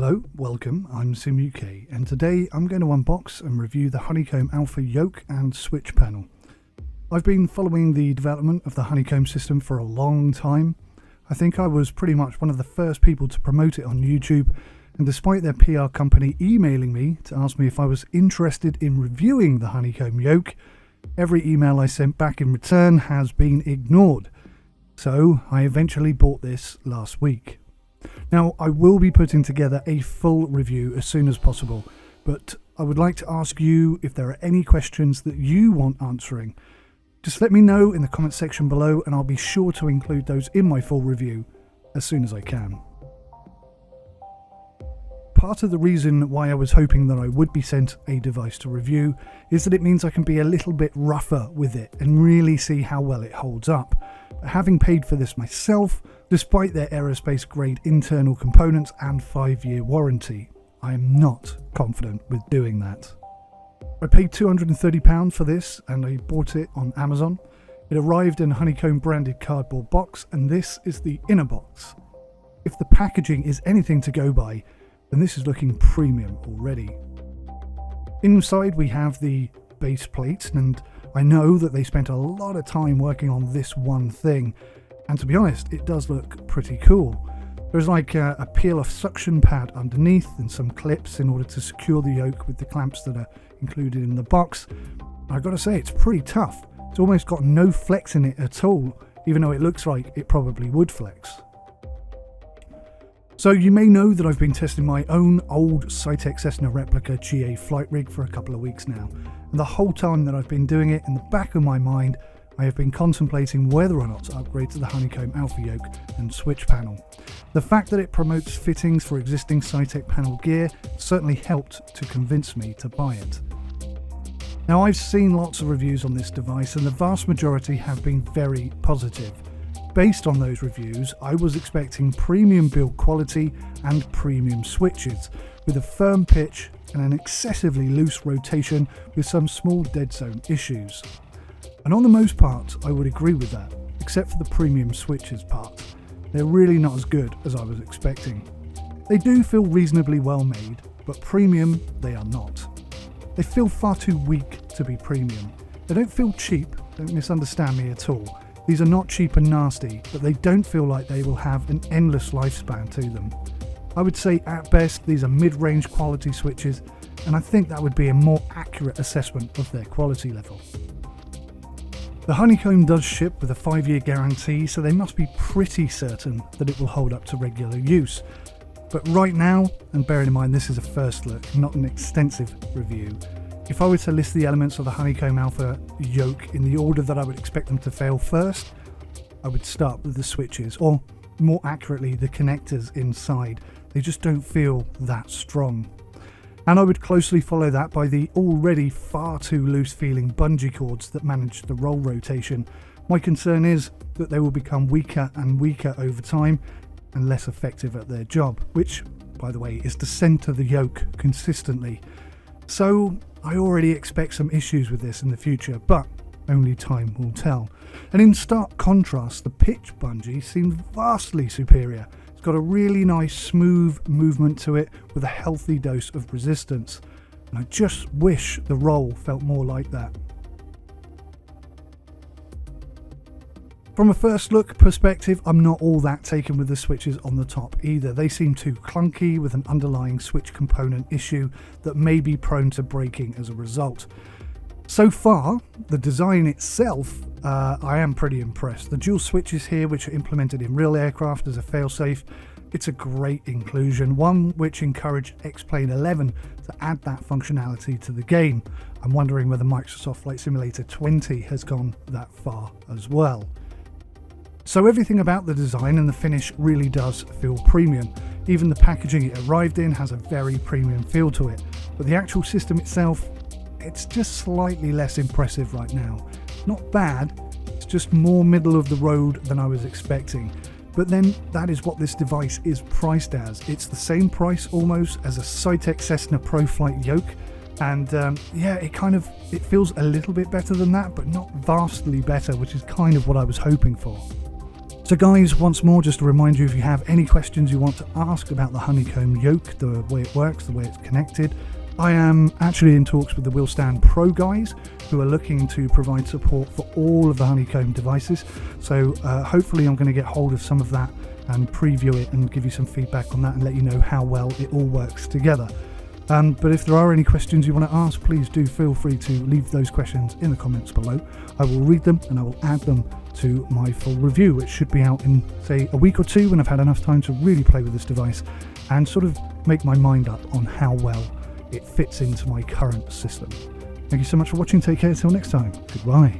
Hello, welcome, I'm Sim UK, and today I'm going to unbox and review the Honeycomb Alpha Yoke and switch panel. I've been following the development of the Honeycomb system for a long time. I think I was pretty much one of the first people to promote it on YouTube, and despite their PR company emailing me to ask me if I was interested in reviewing the Honeycomb Yoke, every email I sent back in return has been ignored. So I eventually bought this last week. Now, I will be putting together a full review as soon as possible, but I would like to ask you if there are any questions that you want answering. Just let me know in the comment section below and I'll be sure to include those in my full review as soon as I can. Part of the reason why I was hoping that I would be sent a device to review is that it means I can be a little bit rougher with it and really see how well it holds up. Having paid for this myself, despite their aerospace grade internal components and 5-year warranty, I am not confident with doing that. I paid £230 for this and I bought it on Amazon. It arrived in a Honeycomb branded cardboard box, and this is the inner box. If the packaging is anything to go by, then this is looking premium already. Inside we have the base plate, and I know that they spent a lot of time working on this one thing, and to be honest, it does look pretty cool. There's like a peel-off suction pad underneath and some clips in order to secure the yoke with the clamps that are included in the box. I've got to say, it's pretty tough. It's almost got no flex in it at all, even though it looks like it probably would flex. So you may know that I've been testing my own old Cytec Cessna replica GA flight rig for a couple of weeks now, and the whole time that I've been doing it, in the back of my mind, I have been contemplating whether or not to upgrade to the Honeycomb Alpha Yoke and switch panel. The fact that it promotes fittings for existing Cytec panel gear certainly helped to convince me to buy it. Now, I've seen lots of reviews on this device and the vast majority have been very positive. Based on those reviews, I was expecting premium build quality and premium switches, with a firm pitch and an excessively loose rotation with some small dead zone issues. And on the most part, I would agree with that, except for the premium switches part. They're really not as good as I was expecting. They do feel reasonably well made, but premium they are not. They feel far too weak to be premium. They don't feel cheap, don't misunderstand me at all. These are not cheap and nasty, but they don't feel like they will have an endless lifespan to them. I would say at best these are mid-range quality switches, and I think that would be a more accurate assessment of their quality level. The Honeycomb does ship with a 5-year guarantee, so they must be pretty certain that it will hold up to regular use. But right now, and bearing in mind this is a first look, not an extensive review, if I were to list the elements of the Honeycomb Alpha Yoke in the order that I would expect them to fail first, I would start with the switches, or more accurately the connectors inside. They just don't feel that strong. And I would closely follow that by the already far too loose feeling bungee cords that manage the roll rotation. My concern is that they will become weaker and weaker over time and less effective at their job, which, by the way, is to center the yoke consistently. So I already expect some issues with this in the future, but only time will tell. And in stark contrast, the pitch bungee seems vastly superior. It's got a really nice smooth movement to it with a healthy dose of resistance. And I just wish the roll felt more like that. From a first look perspective, I'm not all that taken with the switches on the top either. They seem too clunky with an underlying switch component issue that may be prone to breaking as a result. So far, the design itself, I am pretty impressed. The dual switches here, which are implemented in real aircraft as a failsafe, it's a great inclusion, one which encouraged X-Plane 11 to add that functionality to the game. I'm wondering whether Microsoft Flight Simulator 20 has gone that far as well. So everything about the design and the finish really does feel premium. Even the packaging it arrived in has a very premium feel to it, but the actual system itself, it's just slightly less impressive right now. Not bad, it's just more middle of the road than I was expecting. But then that is what this device is priced as. It's the same price almost as a Cytec Cessna Pro Flight Yoke, and yeah, it feels a little bit better than that, but not vastly better, which is kind of what I was hoping for. So guys, once more, just to remind you, if you have any questions you want to ask about the Honeycomb Yoke, the way it works, the way it's connected, I am actually in talks with the Will Stand Pro guys who are looking to provide support for all of the Honeycomb devices. So hopefully I'm going to get hold of some of that and preview it and give you some feedback on that and let you know how well it all works together. But if there are any questions you want to ask, please do feel free to leave those questions in the comments below. I will read them and I will add them to my full review, which should be out in, say, a week or two when I've had enough time to really play with this device and sort of make my mind up on how well it fits into my current system. Thank you so much for watching. Take care. Till next time. Goodbye.